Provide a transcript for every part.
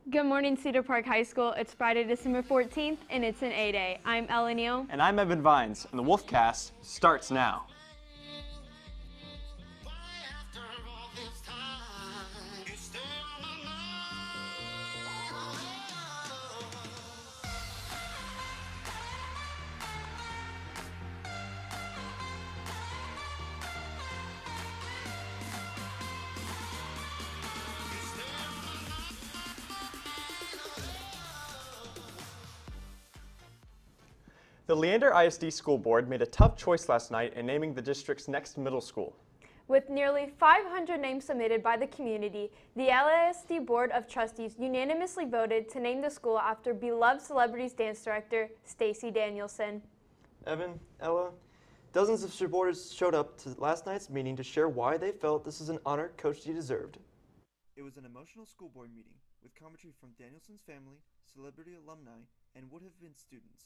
Good morning, Cedar Park High School. It's Friday, December 14th, and it's an A-Day. I'm Ella Neal. And I'm Evan Vines, and the Wolfcast starts now. The Leander ISD School Board made a tough choice last night in naming the district's next middle school. With nearly 500 names submitted by the community, the LISD Board of Trustees unanimously voted to name the school after beloved Celebrities dance director Stacy Danielson. Evan, Ella, dozens of supporters showed up to last night's meeting to share why they felt this is an honor Coach D deserved. It was an emotional school board meeting with commentary from Danielson's family, celebrity alumni, and would have been students.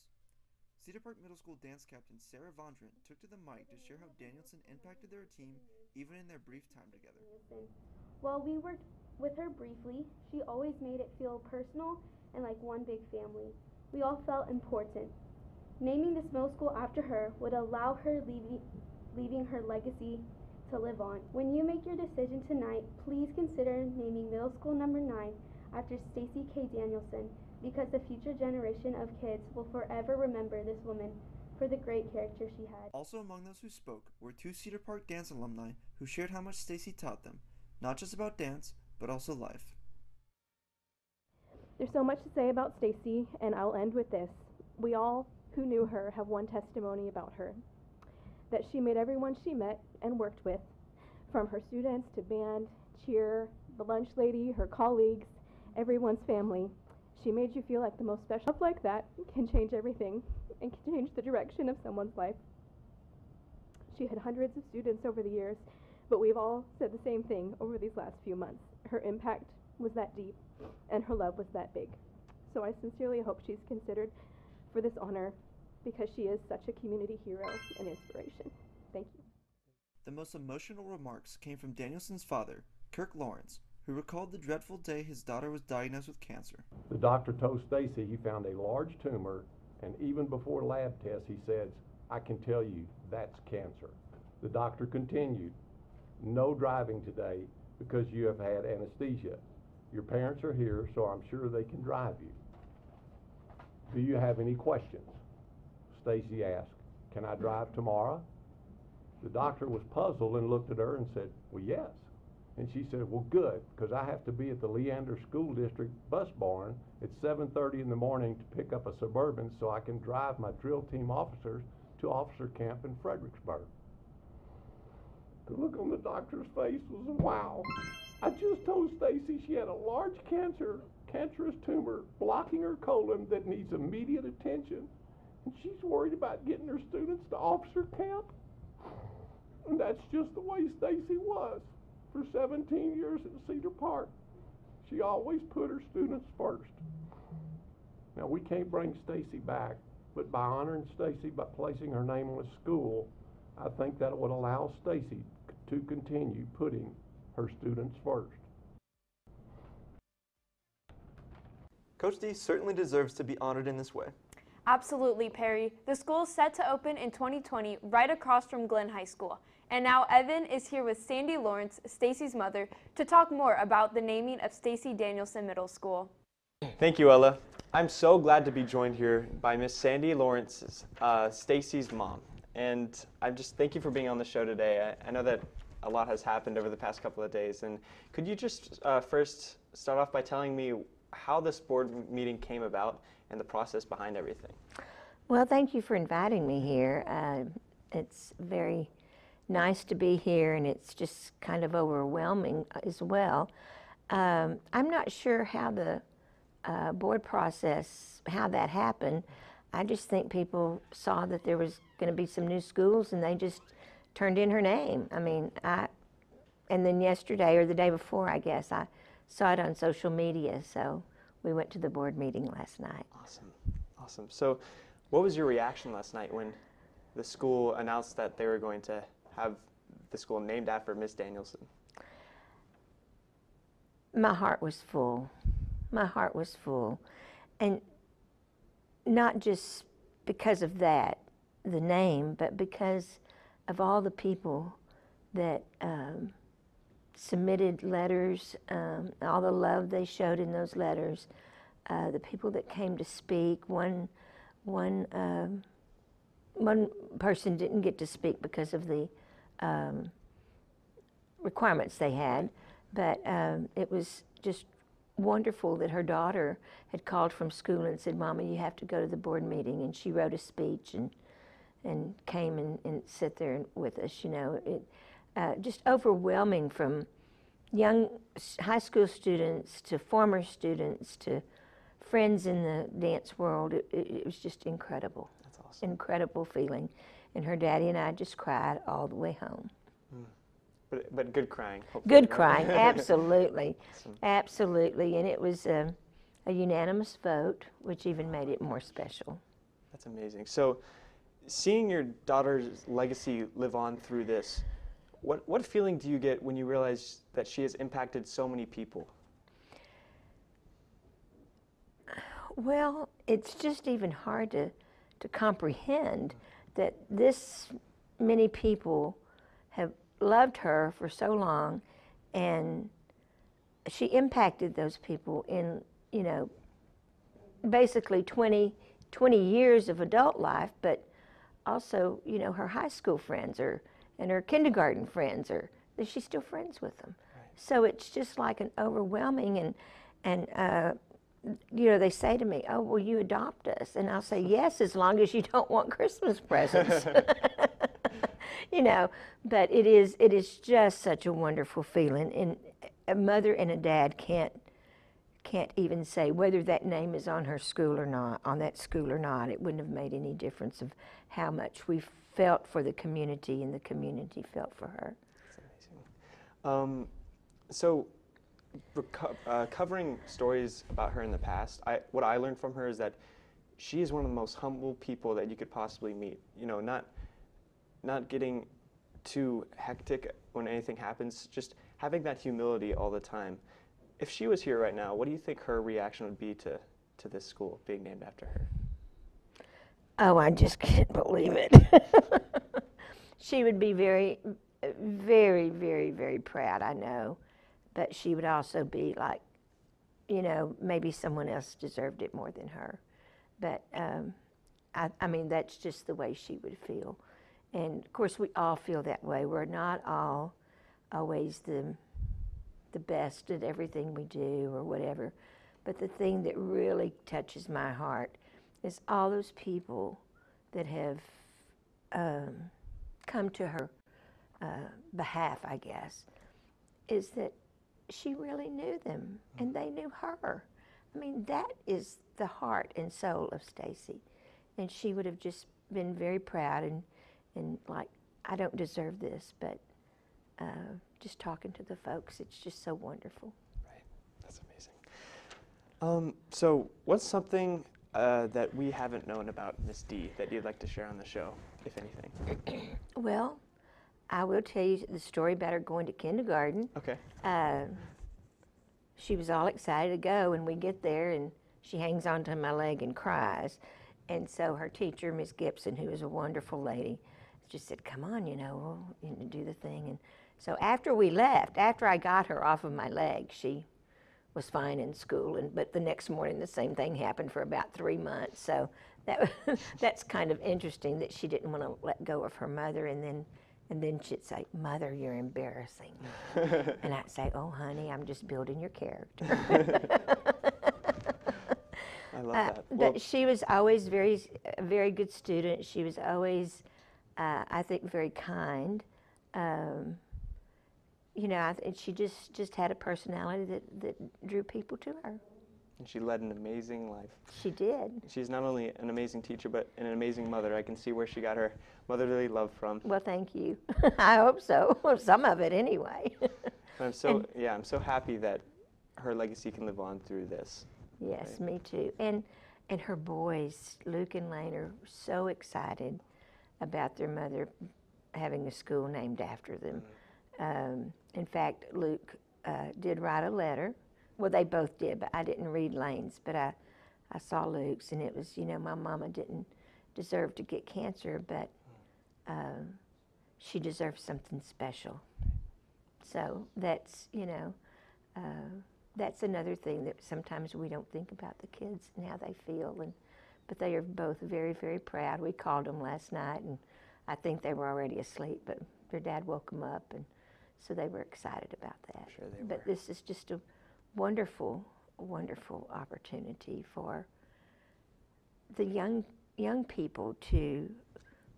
Cedar Park Middle School dance captain Sarah Vondrant took to the mic to share how Danielson impacted their team even in their brief time together. While we worked with her briefly, she always made it feel personal and like one big family. We all felt important. Naming this middle school after her would allow her leaving her legacy to live on. When you make your decision tonight, please consider naming middle school number 9 after Stacy K. Danielson, because the future generation of kids will forever remember this woman for the great character she had. Also among those who spoke were 2 Cedar Park dance alumni who shared how much Stacy taught them, not just about dance, but also life. There's so much to say about Stacy, and I'll end with this. We all who knew her have one testimony about her, that she made everyone she met and worked with, from her students to band, cheer, the lunch lady, her colleagues, everyone's family. She made you feel like the most special. Stuff like that can change everything and can change the direction of someone's life. She had hundreds of students over the years, but we've all said the same thing over these last few months. Her impact was that deep, and her love was that big. So I sincerely hope she's considered for this honor, because she is such a community hero and inspiration. Thank you. The most emotional remarks came from Danielson's father, Kirk Lawrence, who recalled the dreadful day his daughter was diagnosed with cancer. The doctor told Stacy he found a large tumor, and even before lab tests, he says, "I can tell you that's cancer." The doctor continued, "No driving today because you have had anesthesia. Your parents are here, so I'm sure they can drive you. Do you have any questions?" Stacy asked, "Can I drive tomorrow?" The doctor was puzzled and looked at her and said, "Well, yes." And she said, "Well, good, because I have to be at the Leander School District bus barn at 7:30 in the morning to pick up a Suburban so I can drive my drill team officers to officer camp in Fredericksburg." The look on the doctor's face was, wow. I just told Stacy she had a large cancerous tumor blocking her colon that needs immediate attention, and she's worried about getting her students to officer camp. And that's just the way Stacy was. For 17 years at Cedar Park, she always put her students first. Now, we can't bring Stacy back, but by honoring Stacy by placing her name on a school, I think that would allow Stacy to continue putting her students first. Coach D certainly deserves to be honored in this way. Absolutely, Perry. The school is set to open in 2020 right across from Glenn High School. And now Evan is here with Sandy Lawrence, Stacy's mother, to talk more about the naming of Stacy Danielson Middle School. Thank you, Ella. I'm so glad to be joined here by Miss Sandy Lawrence, Stacy's mom. And thank you for being on the show today. I know that a lot has happened over the past couple of days. And could you just first start off by telling me how this board meeting came about and the process behind everything? Well, thank you for inviting me here. It's very nice to be here, and it's just kind of overwhelming as well. I'm not sure how the board process, how that happened. I just think people saw that there was going to be some new schools, and they just turned in her name. I mean, and then yesterday or the day before, I guess, I saw it on social media, so we went to the board meeting last night. Awesome, awesome. So what was your reaction last night when the school announced that they were going to have the school named after Miss Danielson? My heart was full. my heart was full. And not just because of that, the name, but because of all the people that submitted letters, all the love they showed in those letters, the people that came to speak. One person didn't get to speak because of the requirements they had, but it was just wonderful that her daughter had called from school and said, "Mama, you have to go to the board meeting," and she wrote a speech and came and sat there with us. You know, it just overwhelming, from young high school students to former students to friends in the dance world. It was just incredible. That's awesome. Incredible feeling. And her daddy and I just cried all the way home. But good crying. Hopefully, Good right? crying, absolutely. Awesome. Absolutely. And it was a unanimous vote, which even made it more special. That's amazing. So, seeing your daughter's legacy live on through this, what feeling do you get when you realize that she has impacted so many people? Well, it's just even hard to comprehend that this many people have loved her for so long, and she impacted those people in, you know, basically 20 years of adult life, but also, you know, her high school friends and her kindergarten friends she's still friends with them. Right. So it's just like an overwhelming, and you know, they say to me, "Oh, will you adopt us?" And I'll say, "Yes, as long as you don't want Christmas presents." You know, but it is just such a wonderful feeling, and a mother and a dad can't even say whether that name is on her school or not, on that school or not. It wouldn't have made any difference of how much we felt for the community and the community felt for her. That's amazing. So, covering stories about her in the past, what I learned from her is that she is one of the most humble people that you could possibly meet. You know, not getting too hectic when anything happens, just having that humility all the time. If she was here right now, what do you think her reaction would be to this school being named after her? Oh, I just can't believe it. She would be very, very, very, very proud, I know. But she would also be like, you know, maybe someone else deserved it more than her. But I mean, that's just the way she would feel. And of course, we all feel that way. We're not all always the best at everything we do or whatever. But the thing that really touches my heart is all those people that have come to her behalf, I guess, is that she really knew them and they knew her. I mean, that is the heart and soul of Stacy. And she would have just been very proud and like, I don't deserve this, but just talking to the folks, it's just so wonderful. Right, that's amazing. So what's something that we haven't known about Miss D that you'd like to share on the show, if anything? Well, I will tell you the story about her going to kindergarten. Okay. She was all excited to go, and we get there, and she hangs onto my leg and cries. And so her teacher, Miss Gibson, who is a wonderful lady, just said, "Come on, you know, we'll do the thing." And so after we left, after I got her off of my leg, she was fine in school. But the next morning, the same thing happened for about 3 months. So that's kind of interesting that she didn't want to let go of her mother, and then she'd say, "Mother, you're embarrassing." And I'd say, "Oh, honey, I'm just building your character." I love that. But she was always a very good student. She was always, I think, very kind. You know, she just had a personality that drew people to her. And she led an amazing life. She did. She's not only an amazing teacher, but an amazing mother. I can see where she got her motherly love from. Well, thank you. I hope so. Some of it, anyway. I'm so happy that her legacy can live on through this. Yes, Right. me too. And her boys, Luke and Lane, are so excited about their mother having a school named after them. In fact, Luke did write a letter well, they both did, but I didn't read Lane's, but I saw Luke's, and it was, you know, my mama didn't deserve to get cancer, but she deserves something special. So that's, you know, that's another thing that sometimes we don't think about the kids and how they feel, but they are both very, very proud. We called them last night, and I think they were already asleep, but their dad woke them up, and so they were excited about that. Sure they but were. This is just a wonderful, wonderful opportunity for the young people to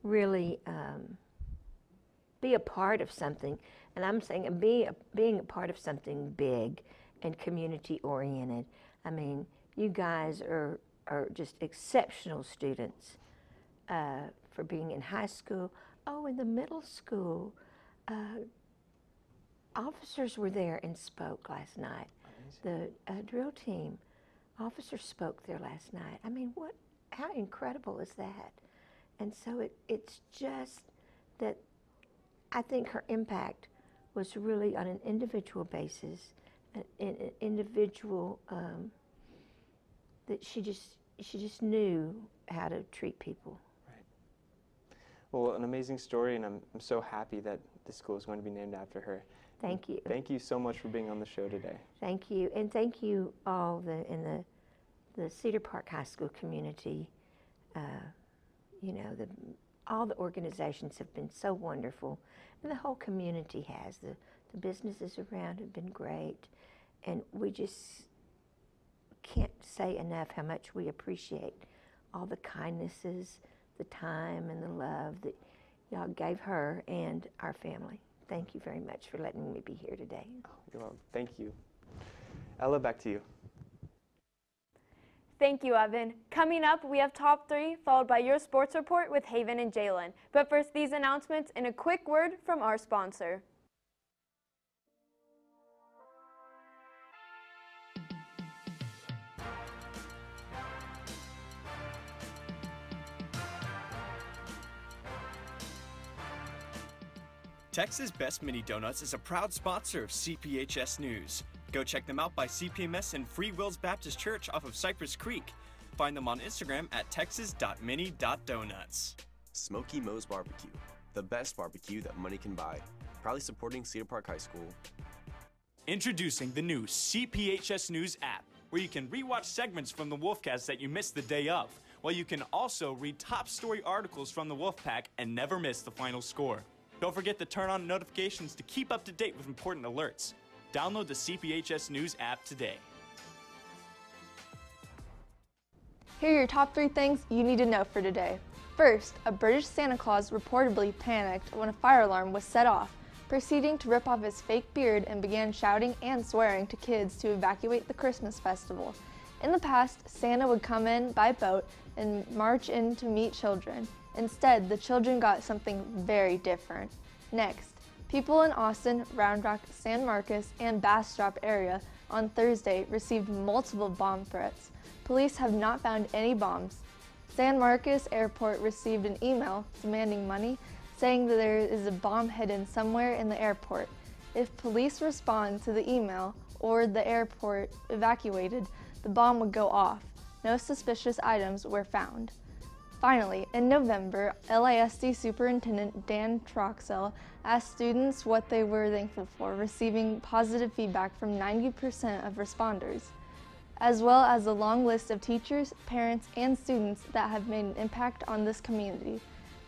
really be a part of something. And I'm saying being a part of something big and community oriented. I mean, you guys are just exceptional students for being in high school. Oh, in the middle school, officers were there and spoke last night. Amazing. The drill team officers spoke there last night. I mean, how incredible is that? And so it's just that I think her impact was really on an individual basis, an individual that she just knew how to treat people. Right. Well, an amazing story, and I'm so happy that the school is going to be named after her. Thank you. Thank you so much for being on the show today. Thank you, and thank you all in the Cedar Park High School community. You know, all the organizations have been so wonderful, and the whole community has. The businesses around have been great, and we just can't say enough how much we appreciate all the kindnesses, the time, and the love that y'all gave her and our family. Thank you very much for letting me be here today. Oh, you're welcome. Thank you. Ella, back to you. Thank you, Evan. Coming up, we have Top 3, followed by your sports report with Haven and Jalen. But first, these announcements and a quick word from our sponsor. Texas Best Mini Donuts is a proud sponsor of CPHS News. Go check them out by CPMS and Free Wills Baptist Church off of Cypress Creek. Find them on Instagram at texas.mini.donuts. Smoky Moe's Barbecue, the best barbecue that money can buy. Proudly supporting Cedar Park High School. Introducing the new CPHS News app, where you can rewatch segments from the Wolfcast that you missed the day of, while you can also read top story articles from the Wolfpack and never miss the final score. Don't forget to turn on notifications to keep up to date with important alerts. Download the CPHS News app today. Here are your top 3 things you need to know for today. First, a British Santa Claus reportedly panicked when a fire alarm was set off, proceeding to rip off his fake beard and began shouting and swearing to kids to evacuate the Christmas festival. In the past, Santa would come in by boat and march in to meet children. Instead, the children got something very different. Next, people in Austin, Round Rock, San Marcos, and Bastrop area on Thursday received multiple bomb threats. Police have not found any bombs. San Marcos Airport received an email demanding money, saying that there is a bomb hidden somewhere in the airport. If police respond to the email or the airport evacuated, the bomb would go off. No suspicious items were found. Finally, in November, LISD Superintendent Dan Troxell asked students what they were thankful for, receiving positive feedback from 90% of responders, as well as a long list of teachers, parents, and students that have made an impact on this community.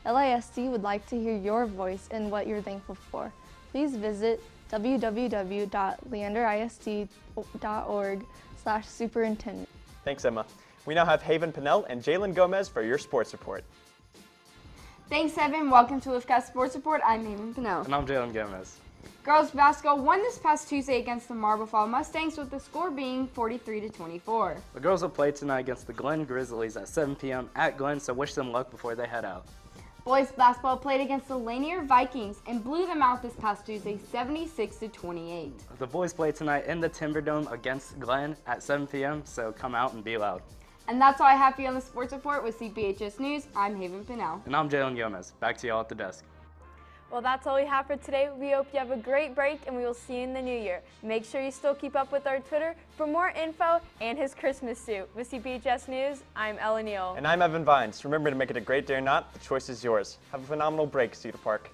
LISD would like to hear your voice and what you're thankful for. Please visit www.leanderisd.org/superintendent. Thanks, Emma. We now have Haven Pinnell and Jalen Gomez for your sports report. Thanks, Evan. Welcome to Wolfcast Sports Report. I'm Haven Pinnell. And I'm Jalen Gomez. Girls basketball won this past Tuesday against the Marble Fall Mustangs, with the score being 43-24. The girls will play tonight against the Glen Grizzlies at 7 p.m. at Glen, so wish them luck before they head out. Boys basketball played against the Lanier Vikings and blew them out this past Tuesday, 76-28. The boys play tonight in the Timber Dome against Glen at 7 p.m., so come out and be loud. And that's all I have for you on the Sports Report with CPHS News. I'm Haven Pinnell. And I'm Jalen Gomez. Back to y'all at the desk. Well, that's all we have for today. We hope you have a great break, and we will see you in the new year. Make sure you still keep up with our Twitter for more info and his Christmas suit. With CPHS News, I'm Ella Neal. And I'm Evan Vines. Remember to make it a great day or not, the choice is yours. Have a phenomenal break, Cedar Park.